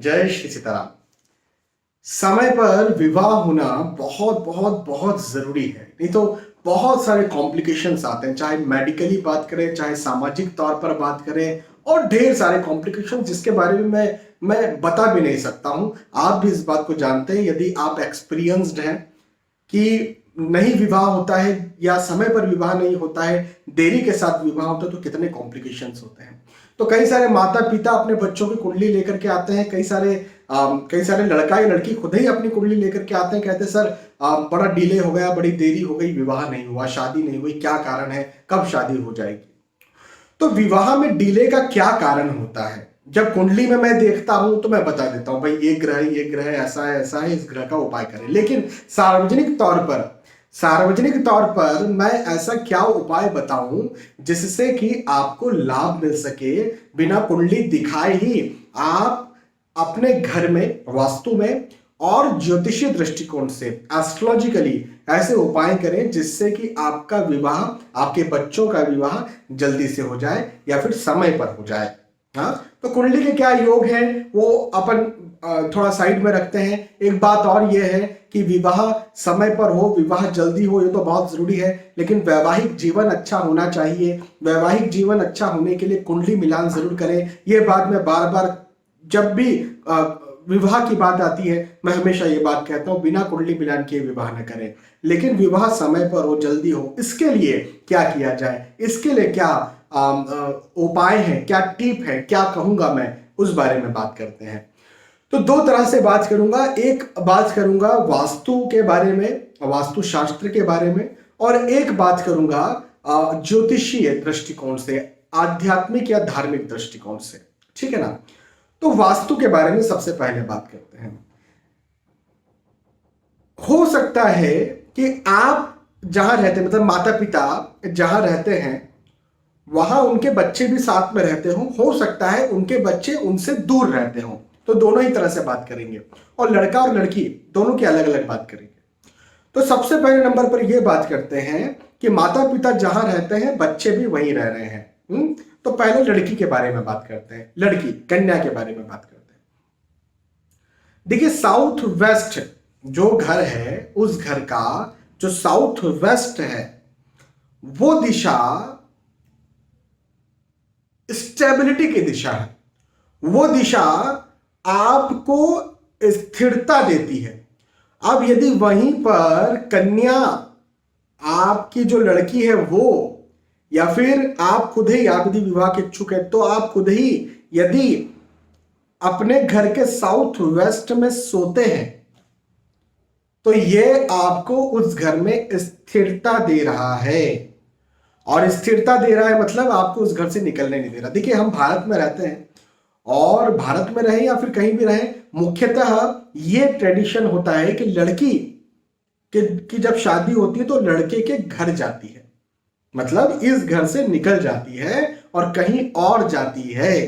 जय श्री सीताराम। समय पर विवाह होना बहुत बहुत बहुत जरूरी है, नहीं तो बहुत सारे कॉम्प्लिकेशंस आते हैं, चाहे मेडिकली बात करें, चाहे सामाजिक तौर पर बात करें, और ढेर सारे कॉम्प्लिकेशंस जिसके बारे में मैं बता भी नहीं सकता हूं। आप भी इस बात को जानते हैं, यदि आप एक्सपीरियंस्ड हैं कि नहीं विवाह होता है या समय पर विवाह नहीं होता है, देरी के साथ विवाह होता है, तो कितने कॉम्प्लिकेशंस होते हैं। तो कई सारे माता पिता अपने बच्चों की कुंडली लेकर के आते हैं, कई सारे लड़का या लड़की खुद ही अपनी कुंडली लेकर के आते हैं, कहते हैं सर बड़ा डिले हो गया, बड़ी देरी हो गई, विवाह नहीं हुआ, शादी नहीं हुई, क्या कारण है, कब शादी हो जाएगी। तो विवाह में डिले का क्या कारण होता है, जब कुंडली में मैं देखता हूं तो मैं बता देता हूं भाई ये ग्रह ऐसा है, इस ग्रह का उपाय करें। लेकिन सार्वजनिक तौर पर मैं ऐसा क्या उपाय बताऊं जिससे कि आपको लाभ मिल सके, बिना कुंडली दिखाए ही आप अपने घर में वास्तु में और ज्योतिषीय दृष्टिकोण से एस्ट्रोलॉजिकली ऐसे उपाय करें जिससे कि आपका विवाह, आपके बच्चों का विवाह जल्दी से हो जाए या फिर समय पर हो जाए। हाँ, तो कुंडली के क्या योग हैं वो अपन थोड़ा साइड में रखते हैं। एक बात और ये है कि विवाह समय पर हो, विवाह जल्दी हो, ये तो बहुत जरूरी है, लेकिन वैवाहिक जीवन अच्छा होना चाहिए। वैवाहिक जीवन अच्छा होने के लिए कुंडली मिलान जरूर करें। ये बात मैं बार बार, जब भी विवाह की बात आती है, मैं हमेशा ये बात कहता हूं, बिना कुंडली मिलान के विवाह न करें। लेकिन विवाह समय पर हो, जल्दी हो, इसके लिए क्या किया जाए, इसके लिए क्या उपाय हैं, क्या टिप है, क्या कहूंगा मैं, उस बारे में बात करते हैं। तो दो तरह से बात करूंगा। एक बात करूंगा वास्तु के बारे में, वास्तु शास्त्र के बारे में, और एक बात करूंगा ज्योतिषीय दृष्टिकोण से, आध्यात्मिक या धार्मिक दृष्टिकोण से। ठीक है ना। तो वास्तु के बारे में सबसे पहले बात करते हैं। हो सकता है कि आप जहां रहते हैं, मतलब माता पिता जहां रहते हैं वहां उनके बच्चे भी साथ में रहते हो सकता है उनके बच्चे उनसे दूर रहते हो, तो दोनों ही तरह से बात करेंगे, और लड़का और लड़की दोनों की अलग अलग बात करेंगे। तो सबसे पहले नंबर पर यह बात करते हैं कि माता पिता जहां रहते हैं बच्चे भी वहीं रह रहे हैं। तो पहले लड़की के बारे में बात करते हैं, लड़की कन्या के बारे में बात करते हैं। देखिए, साउथ वेस्ट जो घर है, उस घर का जो साउथ वेस्ट है वो दिशा स्टेबिलिटी की दिशा है। वो दिशा आपको स्थिरता देती है। अब यदि वहीं पर कन्या, आपकी जो लड़की है वो, या फिर आप खुद ही, आप यदि विवाह के इच्छुक है तो आप खुद ही यदि अपने घर के साउथ वेस्ट में सोते हैं तो ये आपको उस घर में स्थिरता दे रहा है। और स्थिरता दे रहा है मतलब आपको उस घर से निकलने नहीं दे रहा। देखिए, हम भारत में रहते हैं, और भारत में रहें या फिर कहीं भी रहें, मुख्यतः ये ट्रेडिशन होता है कि लड़की की जब शादी होती है तो लड़के के घर जाती है, मतलब इस घर से निकल जाती है और कहीं और जाती है,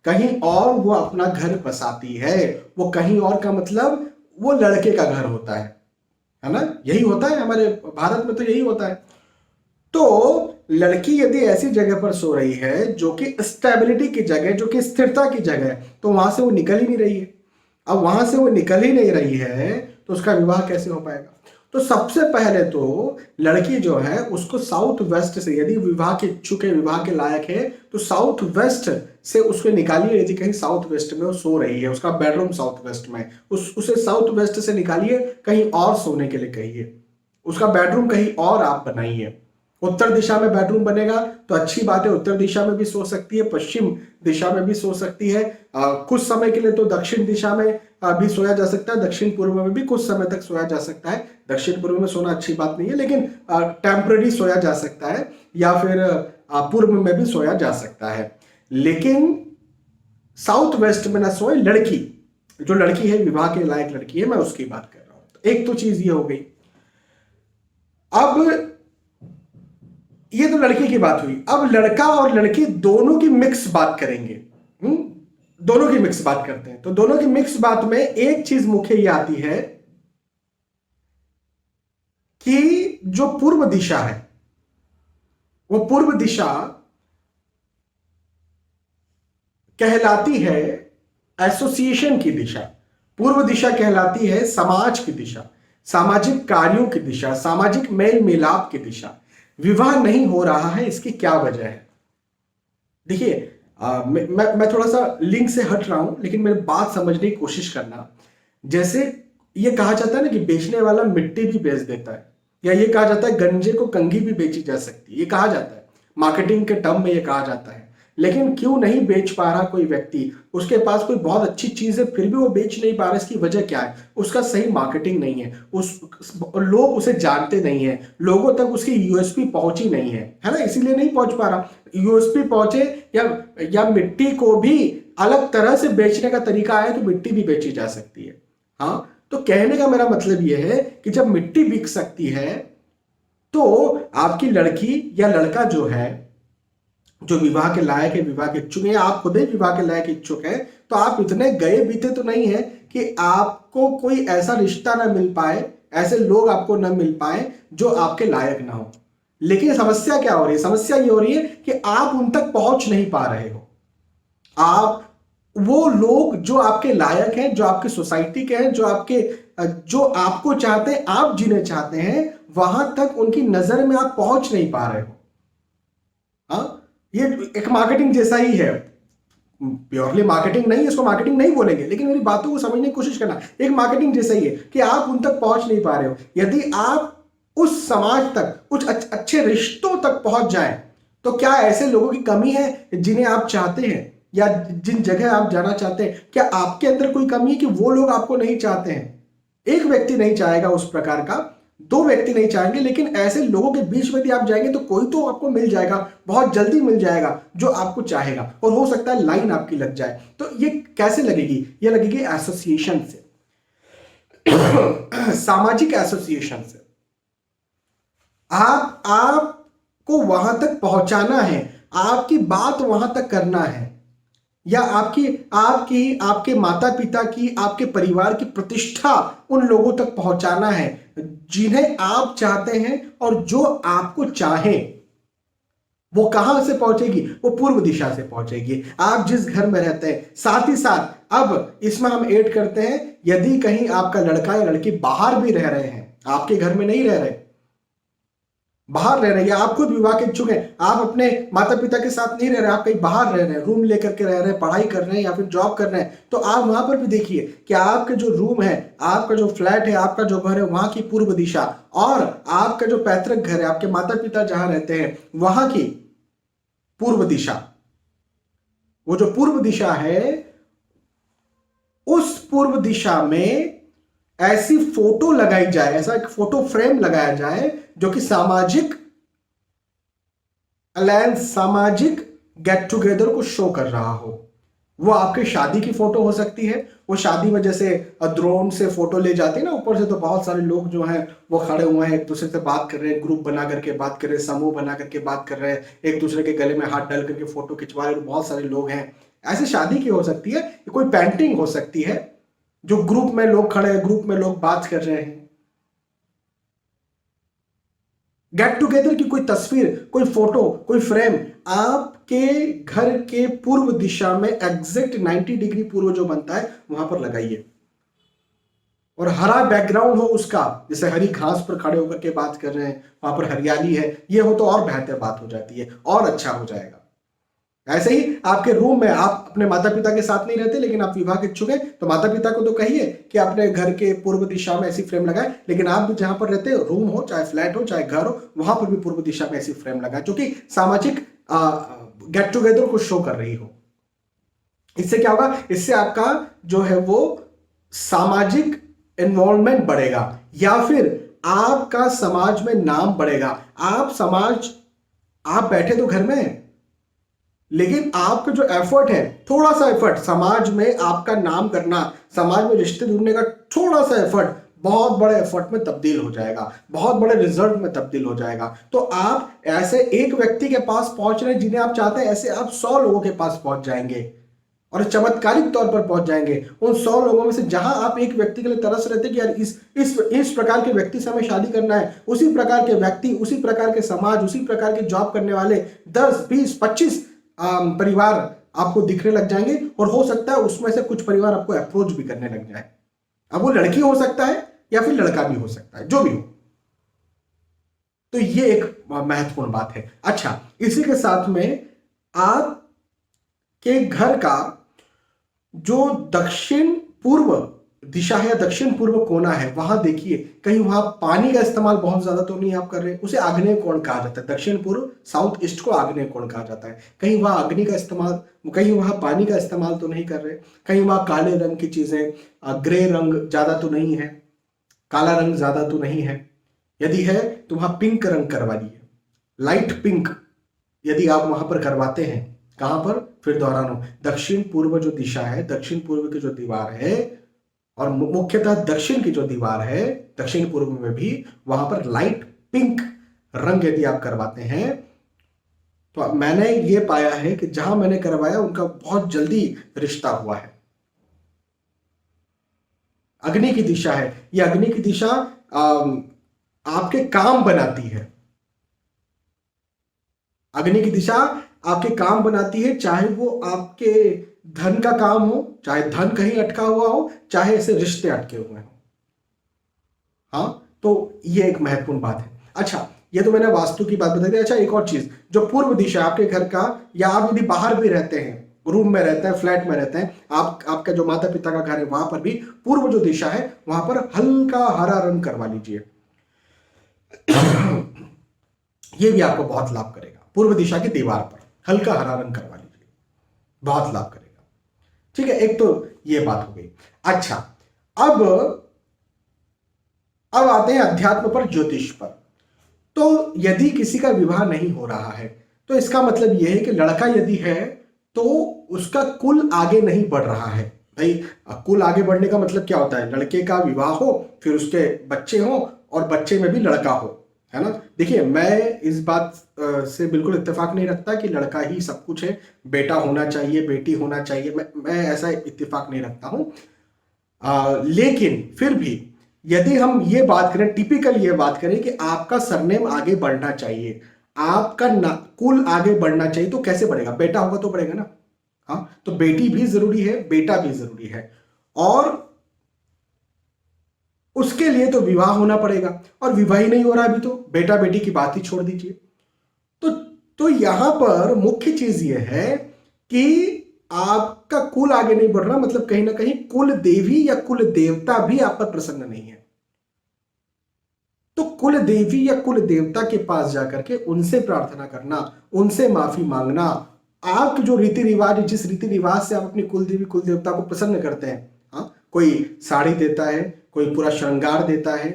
कहीं और वो अपना घर बसाती है। वो कहीं और का मतलब वो लड़के का घर होता है ना। यही होता है हमारे भारत में, तो यही होता है। तो लड़की यदि ऐसी जगह पर सो रही है जो कि स्टेबिलिटी की जगह, जो कि स्थिरता की जगह है, तो वहां से वो निकल ही नहीं रही है। अब वहां से वो निकल ही नहीं रही है तो उसका विवाह कैसे हो पाएगा। तो सबसे पहले तो लड़की जो है उसको साउथ वेस्ट से, यदि विवाह के इच्छुक है, विवाह के लायक है, तो साउथ वेस्ट से उसको निकालिए। यदि कहीं साउथ वेस्ट में वो सो रही है, उसका बेडरूम साउथ वेस्ट में, उसे साउथ वेस्ट से निकालिए, कहीं और सोने के लिए कहिए, उसका बेडरूम कहीं और आप बनाइए। उत्तर दिशा में बेडरूम बनेगा तो अच्छी बात है, उत्तर दिशा में भी सो सकती है, पश्चिम दिशा में भी सो सकती है। कुछ समय के लिए तो दक्षिण दिशा में भी सोया जा सकता है, दक्षिण पूर्व में भी कुछ समय तक सोया जा सकता है। दक्षिण पूर्व में सोना अच्छी बात नहीं है, लेकिन टेम्पररी सोया जा सकता है, या फिर पूर्व में भी सोया जा सकता है। लेकिन साउथ वेस्ट में ना सोए लड़की, जो लड़की है विवाह के लायक लड़की है, मैं उसकी बात कर रहा हूं। एक तो चीज ये हो गई। अब ये तो लड़की की बात हुई। अब लड़का और लड़की दोनों की मिक्स बात करेंगे। दोनों की मिक्स बात करते हैं, तो दोनों की मिक्स बात में एक चीज मुख्य ये आती है कि जो पूर्व दिशा है, वो पूर्व दिशा कहलाती है एसोसिएशन की दिशा। पूर्व दिशा कहलाती है समाज की दिशा, सामाजिक कार्यों की दिशा, सामाजिक मेल मिलाप की दिशा। विवाह नहीं हो रहा है, इसकी क्या वजह है? देखिए, मैं थोड़ा सा लिंक से हट रहा हूं, लेकिन मेरी बात समझने की कोशिश करना। जैसे ये कहा जाता है ना कि बेचने वाला मिट्टी भी बेच देता है, या ये कहा जाता है गंजे को कंघी भी बेची जा सकती है, ये कहा जाता है मार्केटिंग के टर्म में, ये कहा जाता है। लेकिन क्यों नहीं बेच पा रहा कोई व्यक्ति? उसके पास कोई बहुत अच्छी चीज है, फिर भी वो बेच नहीं पा रहा। इसकी वजह क्या है? उसका सही मार्केटिंग नहीं है, लोग उसे जानते नहीं है, लोगों तक उसकी यूएसपी पहुंची नहीं है ना, इसीलिए नहीं पहुंच पा रहा। यूएसपी पहुंचे, या मिट्टी को भी अलग तरह से बेचने का तरीका है तो मिट्टी भी बेची जा सकती है। हाँ, तो कहने का मेरा मतलब यह है कि जब मिट्टी बिक सकती है, तो आपकी लड़की या लड़का जो है, जो विवाह के लायक है, विवाह के इच्छुक है, आप खुद ही विवाह के लायक इच्छुक है, तो आप इतने गए बीते तो नहीं है कि आपको कोई ऐसा रिश्ता ना मिल पाए, ऐसे लोग आपको ना मिल पाए जो आपके लायक ना हो। लेकिन समस्या क्या हो रही है? समस्या ये हो रही है कि आप उन तक पहुंच नहीं पा रहे हो। आप वो लोग जो आपके लायक हैं, जो आपकी सोसाइटी के हैं, जो आपको चाहते हैं, आप जिन्हें चाहते हैं, वहां तक उनकी नजर में आप पहुंच नहीं पा रहे हो। हाँ, ये एक मार्केटिंग जैसा ही है। प्योरली मार्केटिंग नहीं, इसको मार्केटिंग नहीं बोलेंगे, लेकिन मेरी बातों को समझने की कोशिश करना। एक मार्केटिंग जैसा ही है कि आप उन तक पहुंच नहीं पा रहे हो। यदि आप उस समाज तक, कुछ अच्छे रिश्तों तक पहुंच जाए, तो क्या ऐसे लोगों की कमी है जिन्हें आप चाहते हैं, या जिन जगह आप जाना चाहते हैं? क्या आपके अंदर कोई कमी है कि वो लोग आपको नहीं चाहते हैं? एक व्यक्ति नहीं चाहेगा उस प्रकार का, दो व्यक्ति नहीं चाहेंगे, लेकिन ऐसे लोगों के बीच में भी आप जाएंगे तो कोई तो आपको मिल जाएगा, बहुत जल्दी मिल जाएगा, जो आपको चाहेगा, और हो सकता है लाइन आपकी लग जाए। तो ये कैसे लगेगी? ये लगेगी एसोसिएशन से, सामाजिक एसोसिएशन से। आपको वहां तक पहुंचाना है, आपकी बात वहां तक करना है, या आपके माता पिता की, आपके परिवार की प्रतिष्ठा उन लोगों तक पहुंचाना है जिन्हें आप चाहते हैं, और जो आपको चाहें। वो कहां से पहुंचेगी? वो पूर्व दिशा से पहुंचेगी, आप जिस घर में रहते हैं। साथ ही साथ अब इसमें हम ऐड करते हैं, यदि कहीं आपका लड़का या लड़की बाहर भी रह रहे हैं, आपके घर में नहीं रह रहे, बाहर रह रहे हैं, या आप खुद विवाह के इच्छुक हैं, आप अपने माता पिता के साथ नहीं रह रहे, आप कहीं बाहर रह रहे हैं, रूम लेकर के रह रहे हैं, पढ़ाई कर रहे हैं, या फिर जॉब कर रहे हैं, तो आप वहां पर भी देखिए कि आपके जो रूम है, आपका जो फ्लैट है, आपका जो घर है, वहां की पूर्व दिशा, और आपका जो पैतृक घर है, आपके माता पिता जहां रहते हैं, वहां की पूर्व दिशा, वो जो पूर्व दिशा है, उस पूर्व दिशा में ऐसी फोटो लगाई जाए, ऐसा एक फोटो फ्रेम लगाया जाए जो कि सामाजिक अलायंस, सामाजिक गेट टुगेदर को शो कर रहा हो। वो आपके शादी की फोटो हो सकती है, वो शादी में जैसे ड्रोन से फोटो ले जाते हैं ना ऊपर से, तो बहुत सारे लोग जो हैं वो खड़े हुए हैं, एक दूसरे से बात कर रहे हैं, ग्रुप बना करके बात कर रहे हैं, समूह बना करके बात कर रहे हैं, एक दूसरे के गले में हाथ डाल करके फोटो खिंचवा रहे, बहुत सारे लोग हैं। ऐसी शादी की हो सकती है, कोई पेंटिंग हो सकती है जो ग्रुप में लोग खड़े हैं, ग्रुप में लोग बात कर रहे हैं। गेट टुगेदर की कोई तस्वीर, कोई फोटो, कोई फ्रेम आपके घर के पूर्व दिशा में एग्जैक्ट 90 डिग्री पूर्व जो बनता है वहां पर लगाइए, और हरा बैकग्राउंड हो उसका, जैसे हरी घास पर खड़े होकर के बात कर रहे हैं, वहां पर हरियाली है, ये हो तो और बेहतर बात हो जाती है, और अच्छा हो जाएगा। ऐसे ही आपके रूम में आप अपने माता पिता के साथ नहीं रहते, लेकिन आप विवाह के इच्छुक हैं, तो माता पिता को तो कहिए कि अपने घर के पूर्व दिशा में ऐसी फ्रेम लगाए, लेकिन आप भी जहां पर रहते हो, रूम हो, चाहे फ्लैट हो, चाहे घर हो, वहां पर भी पूर्व दिशा में ऐसी फ्रेम लगाए जो कि सामाजिक गेट टुगेदर को शो कर रही हो। इससे क्या होगा? इससे आपका जो है वो सामाजिक इन्वॉल्वमेंट बढ़ेगा, या फिर आपका समाज में नाम बढ़ेगा। आप बैठे तो घर में, लेकिन आपका जो एफर्ट है, थोड़ा सा एफर्ट समाज में आपका नाम करना, समाज में रिश्ते ढूंढने का थोड़ा सा एफर्ट बहुत बड़े एफर्ट में तब्दील हो जाएगा, बहुत बड़े रिजल्ट में तब्दील हो जाएगा। तो आप ऐसे एक व्यक्ति के पास पहुंच रहे हैं जिन्हें आप चाहते हैं, ऐसे आप 100 लोगों के पास पहुंच जाएंगे, और चमत्कारिक तौर पर पहुंच जाएंगे। उन 100 लोगों में से जहां आप एक व्यक्ति के लिए तरस रहे थे कि यार इस प्रकार के व्यक्ति से हमें शादी करना है, उसी प्रकार के व्यक्ति, उसी प्रकार के समाज, उसी प्रकार के जॉब करने वाले 10, 20, 25 परिवार आपको दिखने लग जाएंगे, और हो सकता है उसमें से कुछ परिवार आपको अप्रोच भी करने लग जाए। अब वो लड़की हो सकता है या फिर लड़का भी हो सकता है, जो भी हो। तो ये एक महत्वपूर्ण बात है। अच्छा, इसी के साथ में आपके घर का जो दक्षिण पूर्व दिशा है या दक्षिण पूर्व कोना है, वहां देखिए कहीं वहां पानी का इस्तेमाल बहुत ज्यादा तो नहीं आप कर रहे। उसे आग्नेय कोण कहा जाता है। दक्षिण पूर्व साउथ ईस्ट को आग्नेय कोण कहा जाता है। कहीं वहां अग्नि का इस्तेमाल, कहीं वहां पानी का इस्तेमाल तो नहीं कर रहे। कहीं वहां काले रंग की चीजें, ग्रे रंग ज्यादा तो नहीं है, काला रंग ज्यादा तो नहीं है। यदि है तो वहां पिंक रंग करवा लीजिए, लाइट पिंक यदि आप वहां पर करवाते हैं। कहां पर? फिर दोहराना, दक्षिण पूर्व जो दिशा है, दक्षिण पूर्व की जो दीवार है, और मुख्यतः दक्षिण की जो दीवार है, दक्षिण पूर्व में भी वहां पर लाइट पिंक रंग यदि आप करवाते हैं, तो मैंने ये पाया है कि जहां मैंने करवाया उनका बहुत जल्दी रिश्ता हुआ है। अग्नि की दिशा है, ये अग्नि की दिशा आपके काम बनाती है। अग्नि की दिशा आपके काम बनाती है, चाहे वो आपके धन का काम हो, चाहे धन कहीं अटका हुआ हो, चाहे ऐसे रिश्ते अटके हुए हो। हाँ, तो ये एक महत्वपूर्ण बात है। अच्छा, ये तो मैंने वास्तु की बात बता दी। अच्छा, एक और चीज, जो पूर्व दिशा आपके घर का, या आप यदि बाहर भी रहते हैं, रूम में रहते हैं, फ्लैट में रहते हैं, आपका जो माता पिता का घर है, वहां पर भी पूर्व जो दिशा है वहां पर हल्का हरा रंग करवा लीजिए। ये भी आपको बहुत लाभ करेगा। पूर्व दिशा की दीवार पर हल्का हरा रंग करवा लीजिए, बहुत लाभ करेगा। ठीक है, एक तो ये बात हो गई। अच्छा, अब आते हैं अध्यात्म पर, ज्योतिष पर। तो यदि किसी का विवाह नहीं हो रहा है, तो इसका मतलब यह है कि लड़का यदि है तो उसका कुल आगे नहीं बढ़ रहा है। भाई, कुल आगे बढ़ने का मतलब क्या होता है? लड़के का विवाह हो, फिर उसके बच्चे हो, और बच्चे में भी लड़का हो, है ना। देखिए, मैं इस बात से बिल्कुल इत्तेफाक नहीं रखता कि लड़का ही सब कुछ है, बेटा होना चाहिए, बेटी होना चाहिए। मैं ऐसा इत्तेफाक नहीं रखता हूं। लेकिन फिर भी यदि हम ये बात करें, टिपिकल ये बात करें कि आपका सरनेम आगे बढ़ना चाहिए, आपका कुल आगे बढ़ना चाहिए, तो कैसे बढ़ेगा? बेटा होगा तो बढ़ेगा ना। हाँ, तो बेटी भी जरूरी है, बेटा भी जरूरी है, और उसके लिए तो विवाह होना पड़ेगा। और विवाह ही नहीं हो रहा अभी, तो बेटा बेटी की बात ही छोड़ दीजिए। तो यहां पर मुख्य चीज यह है कि आपका कुल आगे नहीं बढ़ रहा, मतलब कहीं ना कहीं कुल देवी या कुल देवता भी आप पर प्रसन्न नहीं है। तो कुल देवी या कुल देवता के पास जाकर के उनसे प्रार्थना करना, उनसे माफी मांगना। आपके जो रीति रिवाज, जिस रीति रिवाज से आप अपनी कुल देवी कुल देवता को प्रसन्न करते हैं, हाँ, कोई साड़ी देता है, कोई पूरा श्रृंगार देता है,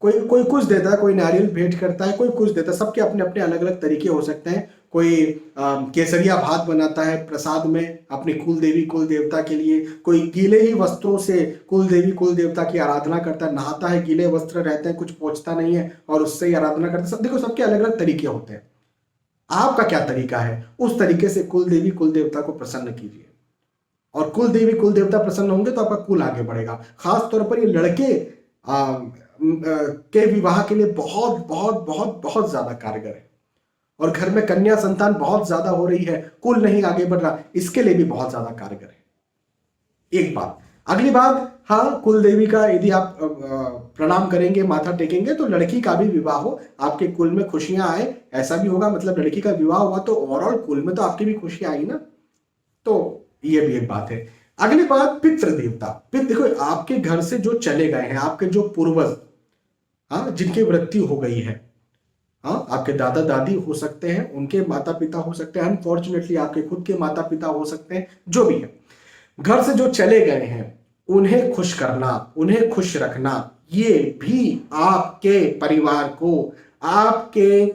कोई कुछ देता है, कोई नारियल भेंट करता है, कोई कुछ देता है। सबके अपने अपने अलग अलग तरीके हो सकते हैं। कोई केसरिया भात बनाता है प्रसाद में अपनी कुल देवी कुल देवता के लिए, कोई गीले ही वस्त्रों से कुल देवी कुल देवता की आराधना करता है, नहाता है, गीले वस्त्र रहते हैं, कुछ पोंछता नहीं है और उससे ही आराधना करता है। सब देखो, सबके अलग अलग तरीके होते हैं। आपका क्या तरीका है, उस तरीके से कुल देवी कुल देवता को प्रसन्न कीजिए, और कुल देवी कुल देवता प्रसन्न होंगे तो आपका कुल आगे बढ़ेगा। खास तौर पर ये लड़के के विवाह के लिए बहुत बहुत बहुत बहुत ज्यादा कारगर है। और घर में कन्या संतान बहुत ज्यादा हो रही है, कुल नहीं आगे बढ़ रहा, इसके लिए भी बहुत ज्यादा कारगर है। एक बात। अगली बात, हाँ, कुल देवी का यदि आप प्रणाम करेंगे, माथा टेकेंगे, तो लड़की का भी विवाह हो, आपके कुल में खुशियां आए, ऐसा भी होगा। मतलब लड़की का विवाह हुआ तो ओवरऑल कुल में तो आपकी भी खुशियां आई ना। तो ये भी एक बात है। अगली बात, पितृ देवता। देखो, आपके घर से जो चले गए हैं, आपके जो पूर्वज, हाँ, जिनकी मृत्यु हो गई है, हाँ, आपके दादा दादी हो सकते हैं, उनके माता पिता हो सकते हैं, अनफॉर्चुनेटली आपके खुद के माता पिता हो सकते हैं, जो भी है, घर से जो चले गए हैं, उन्हें खुश करना, उन्हें खुश रखना, ये भी आपके परिवार को, आपके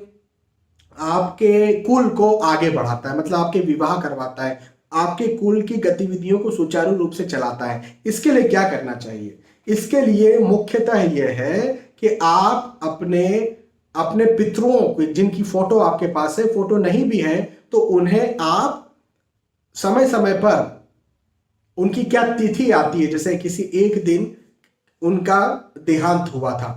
आपके कुल को आगे बढ़ाता है। मतलब आपके विवाह करवाता है, आपके कुल की गतिविधियों को सुचारू रूप से चलाता है। इसके लिए क्या करना चाहिए? इसके लिए मुख्यतः यह है कि आप अपने अपने पितरों, जिनकी फोटो आपके पास है, फोटो नहीं भी है तो उन्हें आप समय समय पर, उनकी क्या तिथि आती है, जैसे किसी एक दिन उनका देहांत हुआ था,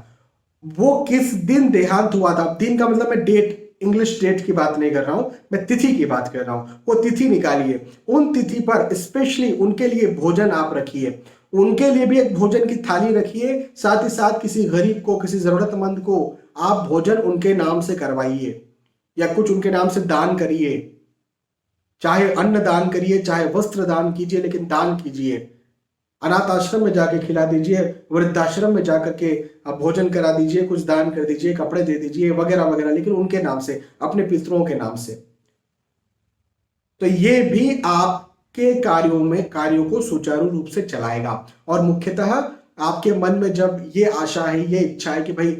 वो किस दिन देहांत हुआ था, दिन का मतलब मैं डेट इंग्लिश डेट की बात नहीं कर रहा हूं, मैं तिथि की बात कर रहा हूं। वो तिथि निकालिए, उन तिथि पर स्पेशली उनके लिए भोजन आप रखिए, उनके लिए भी एक भोजन की थाली रखिए, साथ ही साथ किसी गरीब को, किसी जरूरतमंद को आप भोजन उनके नाम से करवाइए या कुछ उनके नाम से दान करिए। चाहे अन्न दान करिए, चाहे वस्त्र दान कीजिए, लेकिन दान कीजिए। अनाथ आश्रम में जाके खिला दीजिए, वृद्धाश्रम में जाकर के आप भोजन करा दीजिए, कुछ दान कर दीजिए, कपड़े दे दीजिए वगैरह वगैरह, लेकिन उनके नाम से, अपने पितरों के नाम से। तो ये भी आपके कार्यों को सुचारू रूप से चलाएगा। और मुख्यतः आपके मन में जब ये आशा है, ये इच्छा है कि भाई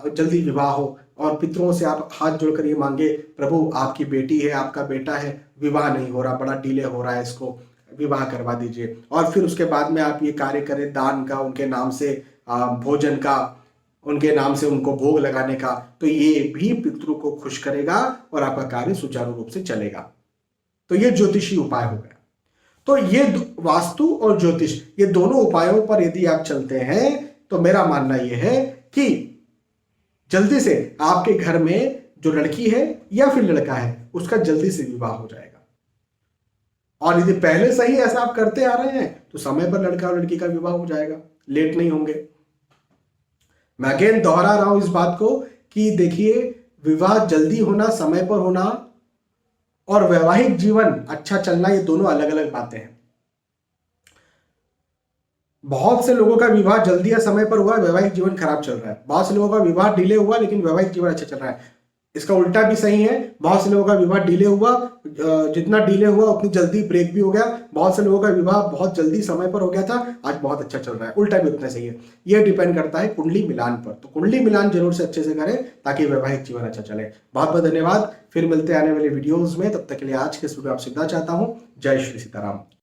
जल्दी विवाह हो, और पितरों से आप हाथ जोड़कर ये मांगे, प्रभु आपकी बेटी है, आपका बेटा है, विवाह नहीं हो रहा, बड़ा डिले हो रहा है, इसको विवाह करवा दीजिए। और फिर उसके बाद में आप ये कार्य करें दान का, उनके नाम से भोजन का, उनके नाम से उनको भोग लगाने का, तो ये भी पितरों को खुश करेगा और आपका कार्य सुचारू रूप से चलेगा। तो ये ज्योतिषी उपाय हो गया। तो ये वास्तु और ज्योतिष, ये दोनों उपायों पर यदि आप चलते हैं तो मेरा मानना यह है कि जल्दी से आपके घर में जो लड़की है या फिर लड़का है उसका जल्दी से विवाह हो जाएगा। और यदि पहले से ही ऐसा आप करते आ रहे हैं तो समय पर लड़का और लड़की का विवाह हो जाएगा, लेट नहीं होंगे। मैं अगेन दोहरा रहा हूं इस बात को कि देखिए, विवाह जल्दी होना, समय पर होना और वैवाहिक जीवन अच्छा चलना, ये दोनों अलग अलग बातें हैं। बहुत से लोगों का विवाह जल्दी या समय पर हुआ, वैवाहिक जीवन खराब चल रहा है। बहुत से लोगों का विवाह डिले हुआ लेकिन वैवाहिक जीवन अच्छा चल रहा है। इसका उल्टा भी सही है, बहुत से लोगों का विवाह डिले हुआ, जितना डिले हुआ उतनी जल्दी ब्रेक भी हो गया। बहुत से लोगों का विवाह बहुत जल्दी समय पर हो गया था, आज बहुत अच्छा चल रहा है। उल्टा भी उतना सही है। यह डिपेंड करता है कुंडली मिलान पर। तो कुंडली मिलान जरूर से अच्छे से करें ताकि वैवाहिक जीवन अच्छा चले। बहुत बहुत धन्यवाद। फिर मिलते हैं आने वाले वीडियोज में, तब तक के लिए आज के वीडियो आपसे विदा चाहता हूं। जय श्री सीताराम।